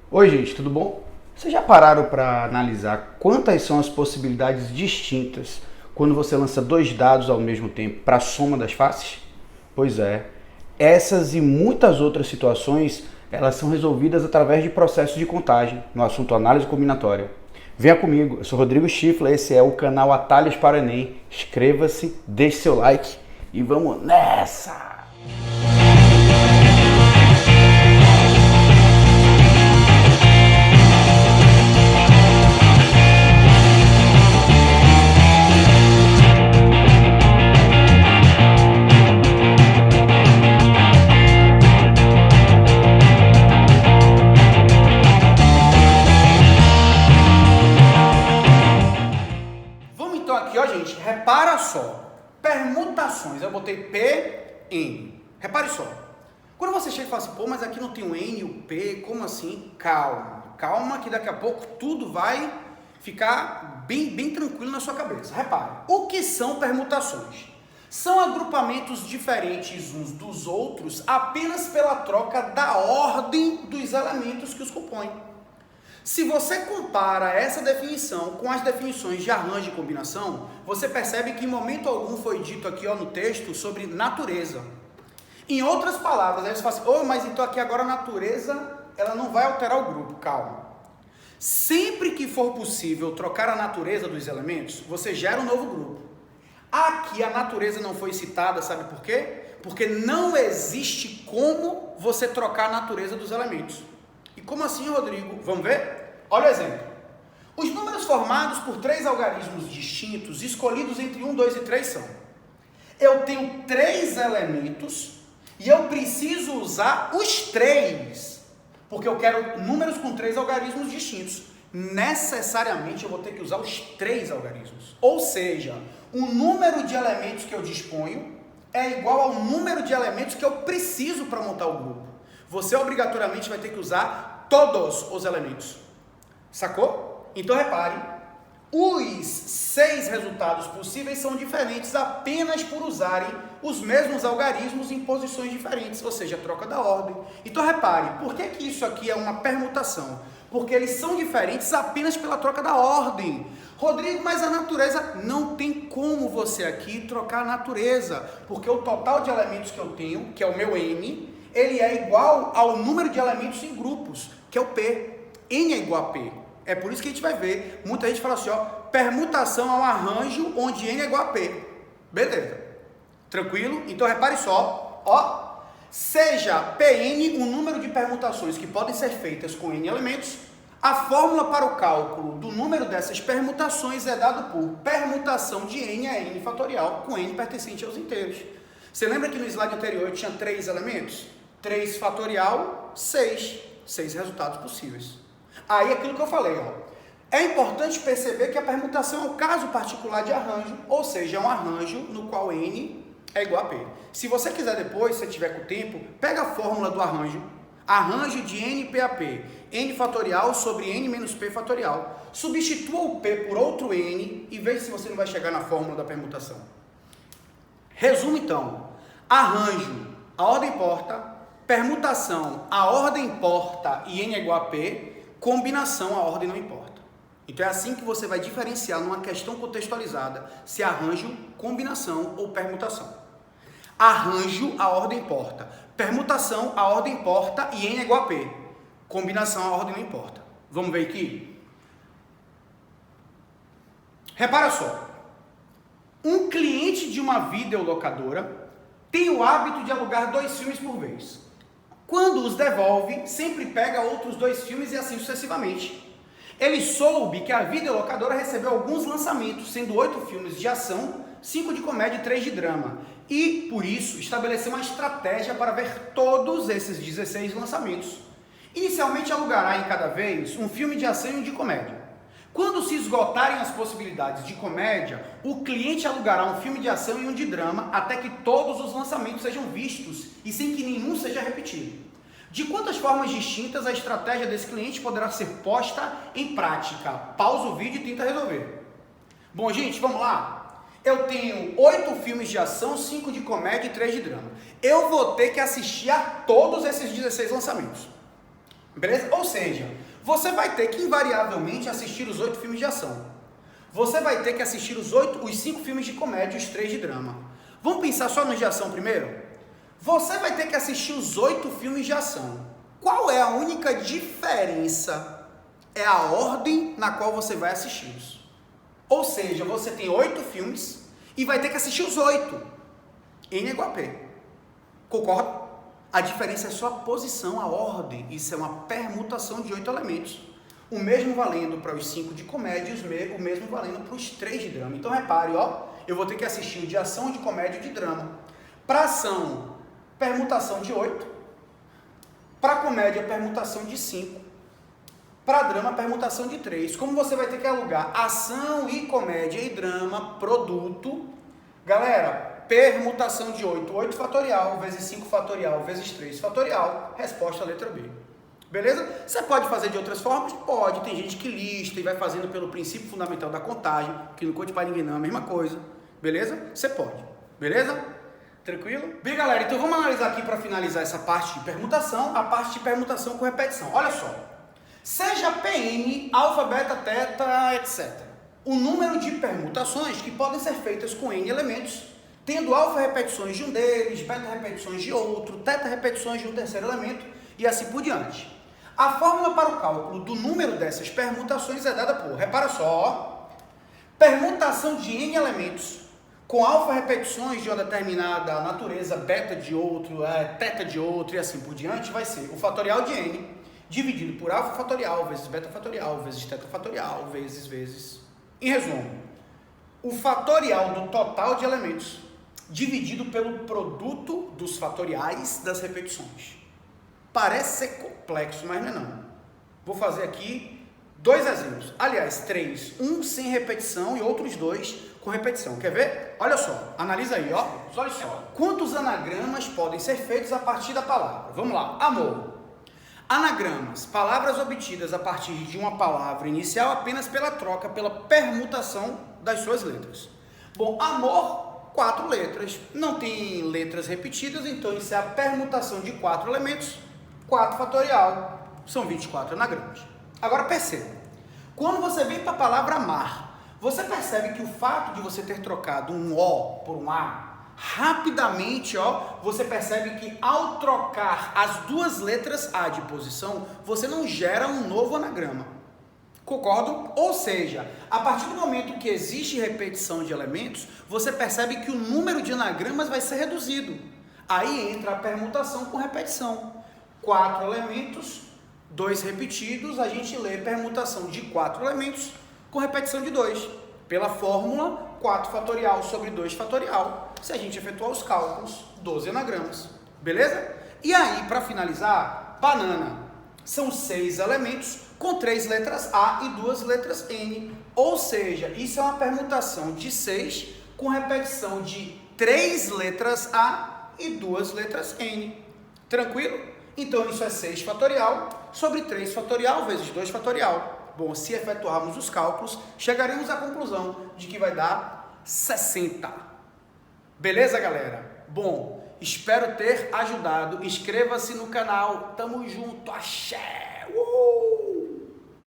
Oi, gente, tudo bom? Vocês já pararam para analisar quantas são as possibilidades distintas quando você lança dois dados ao mesmo tempo para a soma das faces? Pois é, essas e muitas outras situações, elas são resolvidas através de processos de contagem, no assunto análise combinatória. Venha comigo, eu sou Rodrigo Schiffler, esse é o canal Atalhos para o Enem. Inscreva-se, deixe seu like e vamos nessa! Repara só, permutações, eu botei P, N, repare só, quando você chega e fala assim, pô, mas aqui não tem o N e o P, como assim? Calma que daqui a pouco tudo vai ficar bem tranquilo na sua cabeça. Repare, o que são permutações? São agrupamentos diferentes uns dos outros apenas pela troca da ordem dos elementos que os compõem. Se você compara essa definição com as definições de arranjo e combinação, você percebe que em momento algum foi dito aqui no texto sobre natureza. Em outras palavras, aí você fala assim, mas então aqui agora a natureza ela não vai alterar o grupo. Calma. Sempre que for possível trocar a natureza dos elementos, você gera um novo grupo. Aqui a natureza não foi citada, sabe por quê? Porque não existe como você trocar a natureza dos elementos. E como assim, Rodrigo? Vamos ver? Olha o exemplo. Os números formados por três algarismos distintos, escolhidos entre 1, 2 e 3 são: eu tenho três elementos e eu preciso usar os três, porque eu quero números com três algarismos distintos. Necessariamente eu vou ter que usar os três algarismos. Ou seja, o número de elementos que eu disponho é igual ao número de elementos que eu preciso para montar o grupo. Você obrigatoriamente vai ter que usar todos os elementos. Sacou? Então repare, os 6 resultados possíveis são diferentes apenas por usarem os mesmos algarismos em posições diferentes, ou seja, troca da ordem. Então repare, por que isso aqui é uma permutação? Porque eles são diferentes apenas pela troca da ordem. Rodrigo, mas a natureza, não tem como você aqui trocar a natureza, porque o total de elementos que eu tenho, que é o meu N, ele é igual ao número de elementos em grupos, que é o P. N é igual a P. É por isso que a gente vai ver, muita gente fala assim, permutação é um arranjo onde N é igual a P. Beleza. Tranquilo? Então repare só, seja Pn o número de permutações que podem ser feitas com N elementos, a fórmula para o cálculo do número dessas permutações é dado por permutação de N a N fatorial, com N pertencente aos inteiros. Você lembra que no slide anterior eu tinha 3 elementos? 3 fatorial, 6 resultados possíveis. Aí aquilo que eu falei, é importante perceber que a permutação é um caso particular de arranjo, ou seja, é um arranjo no qual N é igual a P. Se você quiser depois, se tiver com tempo, pega a fórmula do arranjo de NP a P, N fatorial sobre N menos P fatorial. Substitua o P por outro N e veja se você não vai chegar na fórmula da permutação. Resumo então, arranjo, a ordem importa, permutação, a ordem importa e N é igual a P, combinação, a ordem não importa. Então é assim que você vai diferenciar numa questão contextualizada se arranjo, combinação ou permutação. Arranjo, a ordem importa. Permutação, a ordem importa e N é igual a P. Combinação, a ordem não importa. Vamos ver aqui? Repara só. Um cliente de uma videolocadora tem o hábito de alugar 2 filmes por vez. Quando os devolve, sempre pega outros 2 filmes e assim sucessivamente. Ele soube que a videolocadora recebeu alguns lançamentos, sendo 8 filmes de ação, 5 de comédia e 3 de drama. E, por isso, estabeleceu uma estratégia para ver todos esses 16 lançamentos. Inicialmente alugará em cada vez um filme de ação e um de comédia. Quando se esgotarem as possibilidades de comédia, o cliente alugará um filme de ação e um de drama até que todos os lançamentos sejam vistos e sem que nenhum seja repetido. De quantas formas distintas a estratégia desse cliente poderá ser posta em prática? Pausa o vídeo e tenta resolver. Bom, gente, vamos lá? Eu tenho 8 filmes de ação, 5 de comédia e 3 de drama. Eu vou ter que assistir a todos esses 16 lançamentos. Beleza? Ou seja, você vai ter que invariavelmente assistir os 8 filmes de ação. Você vai ter que assistir os 5 filmes de comédia e os 3 de drama. Vamos pensar só nos de ação primeiro? Você vai ter que assistir os 8 filmes de ação. Qual é a única diferença? É a ordem na qual você vai assisti-los. Ou seja, você tem 8 filmes e vai ter que assistir os 8. N igual a P. Concorda? A diferença é só a posição, a ordem. Isso é uma permutação de 8 elementos. O mesmo valendo para os 5 de comédia e o mesmo valendo para os 3 de drama. Então repare, ó, eu vou ter que assistir o de ação, de comédia e de drama. Para ação, permutação de 8. Para comédia, permutação de 5. Para drama, permutação de 3. Como você vai ter que alugar ação e comédia e drama, produto, galera, permutação de 8. 8 fatorial vezes 5 fatorial vezes 3 fatorial. Resposta letra B. Beleza? Você pode fazer de outras formas? Pode. Tem gente que lista e vai fazendo pelo princípio fundamental da contagem, que não conte para ninguém não, é a mesma coisa. Beleza? Você pode. Beleza? Tranquilo? Bem, galera, então vamos analisar aqui para finalizar essa parte de permutação, a parte de permutação com repetição. Olha só. Seja PN, alfa, beta, teta, etc. O número de permutações que podem ser feitas com N elementos, tendo alfa repetições de um deles, beta repetições de outro, teta repetições de um terceiro elemento e assim por diante. A fórmula para o cálculo do número dessas permutações é dada por, repara só, permutação de N elementos com alfa repetições de uma determinada natureza, beta de outro, teta de outro e assim por diante, vai ser o fatorial de N dividido por alfa fatorial vezes beta fatorial vezes teta fatorial vezes. Em resumo, o fatorial do total de elementos dividido pelo produto dos fatoriais das repetições. Parece ser complexo, mas não é não. Vou fazer aqui 2 exemplos. Aliás, 3. Um sem repetição e outros 2 com repetição. Quer ver? Olha só. Analisa aí, ó. Olha só. Quantos anagramas podem ser feitos a partir da palavra? Vamos lá. Amor. Anagramas. Palavras obtidas a partir de uma palavra inicial apenas pela troca, pela permutação das suas letras. Bom, amor, 4 letras. Não tem letras repetidas, então isso é a permutação de 4 elementos. 4 fatorial, são 24 anagramas. Agora perceba, quando você vem para a palavra amar, você percebe que o fato de você ter trocado um O por um A, rapidamente, ó, você percebe que ao trocar as 2 letras A de posição, você não gera um novo anagrama. Concordam? Ou seja, a partir do momento que existe repetição de elementos, você percebe que o número de anagramas vai ser reduzido. Aí entra a permutação com repetição. 4 elementos, 2 repetidos, a gente lê permutação de 4 elementos com repetição de 2. Pela fórmula 4 fatorial sobre 2 fatorial, se a gente efetuar os cálculos, 12 anagramas. Beleza? E aí, para finalizar, banana. São 6 elementos com 3 letras A e 2 letras N. Ou seja, isso é uma permutação de 6 com repetição de 3 letras A e 2 letras N. Tranquilo? Então, isso é 6 fatorial sobre 3 fatorial vezes 2 fatorial. Bom, se efetuarmos os cálculos, chegaremos à conclusão de que vai dar 60. Beleza, galera? Bom, espero ter ajudado. Inscreva-se no canal. Tamo junto. Axé!